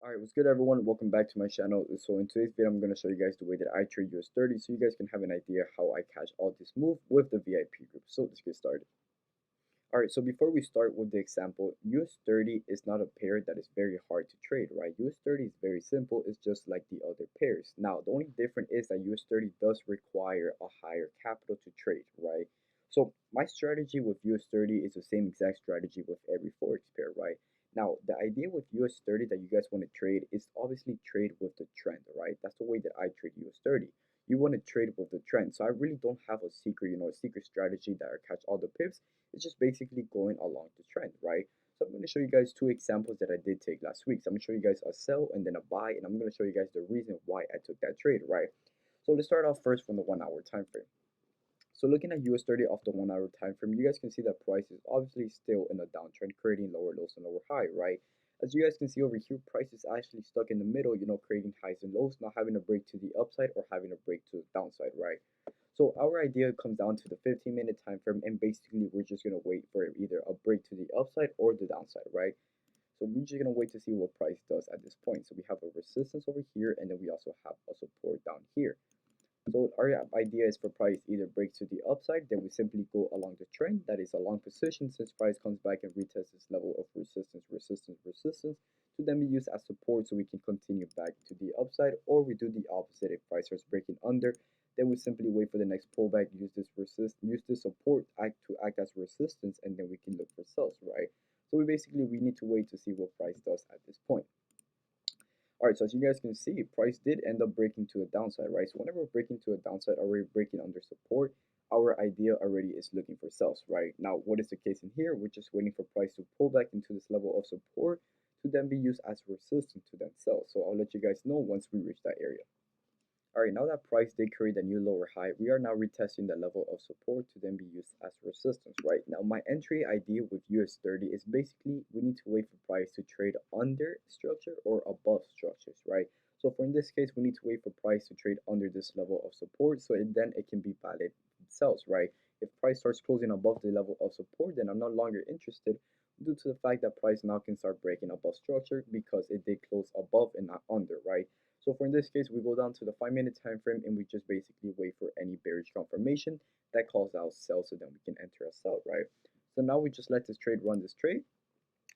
Alright, what's good everyone? Welcome back to my channel. So in today's video, I'm going to show you guys the way that I trade US30 so you guys can have an idea how I catch all this move with the VIP group. So let's get started. Alright, so before we start with the example, US30 is not a pair that is very hard to trade, right? US30 is very simple. It's just like the other pairs. Now, the only difference is that US30 does require a higher capital to trade, right? So my strategy with US30 is the same exact strategy with every Forex pair, right? Now, the idea with US30 that you guys want to trade is obviously trade with the trend, right? That's the way that I trade US30. You want to trade with the trend. So I really don't have a secret, a secret strategy that I catch all the pips. It's just basically going along the trend, right? So I'm going to show you guys two examples that I did take last week. So I'm going to show you guys a sell and then a buy, and I'm going to show you guys the reason why I took that trade, right? So let's start off first from the 1 hour time frame. So looking at US30 off the 1 hour time frame, you guys can see that price is obviously still in a downtrend, creating lower lows and lower high, right? As you guys can see over here, price is actually stuck in the middle, creating highs and lows, not having a break to the upside or having a break to the downside, right? So our idea comes down to the 15-minute time frame, and basically we're just gonna wait for either a break to the upside or the downside, right? So we're just gonna wait to see what price does at this point. So we have a resistance over here, and then we also have a support down here. So our idea is for price either breaks to the upside, then we simply go along the trend. That is a long position since price comes back and retests this level of resistance to then be used as support so we can continue back to the upside, or we do the opposite. If price starts breaking under, then we simply wait for the next pullback, use this support to act as resistance, and then we can look for sells, right? So we need to wait to see what price does at this point. Alright, so as you guys can see, price did end up breaking to a downside, right? So whenever we're breaking to a downside, already breaking under support, our idea already is looking for sells, right? Now, what is the case in here? We're just waiting for price to pull back into this level of support to then be used as resistance to then sell. So I'll let you guys know once we reach that area. Alright, now that price did create a new lower high, we are now retesting the level of support to then be used as resistance, right? Now, my entry idea with US30 is basically we need to wait for price to trade under structure or above structures, right? So for in this case, we need to wait for price to trade under this level of support so then it can be valid sells, right? If price starts closing above the level of support, then I'm no longer interested due to the fact that price now can start breaking above structure because it did close above and not under, right? So for in this case, we go down to the 5-minute time frame and we just basically wait for any bearish confirmation that calls out sell so then we can enter a sell, right? So now we just let this trade run this trade.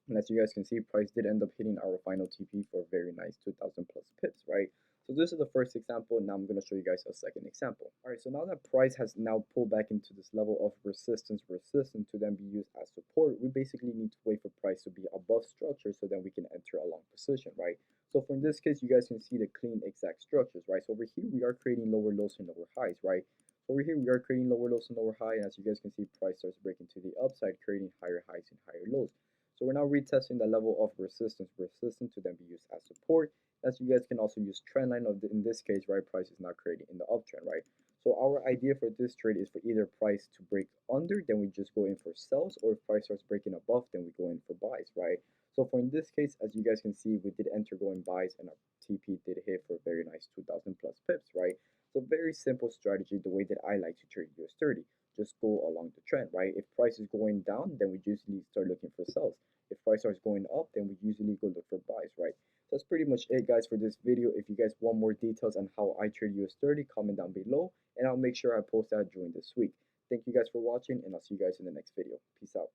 And as you guys can see, price did end up hitting our final TP for a very nice 2,000 plus pips, right? So this is the first example. Now I'm going to show you guys a second example. All right, so now that price has now pulled back into this level of resistance to then be used as support, we basically need to wait for price to be above structure so then we can enter a long position, right? So for in this case, you guys can see the clean exact structures, right? So over here, we are creating lower lows and lower highs, right? So over here, we are creating lower lows and lower highs. And as you guys can see, price starts breaking to the upside, creating higher highs and higher lows. So we're now retesting the level of resistance to then be used as support. As you guys can also use trend line in this case, right? Price is now creating in the uptrend, right? So our idea for this trade is for either price to break under, then we just go in for sells, or if price starts breaking above, then we go in for buys, right? So for in this case, as you guys can see, we did enter going buys and our TP did hit for a very nice 2,000 plus pips, right? So very simple strategy, the way that I like to trade US30. Just go along the trend, right? If price is going down, then we usually start looking for sells. If price starts going up, then we usually go look for buys, right? So that's pretty much it, guys, for this video. If you guys want more details on how I trade US30, comment down below, and I'll make sure I post that during this week. Thank you guys for watching, and I'll see you guys in the next video. Peace out.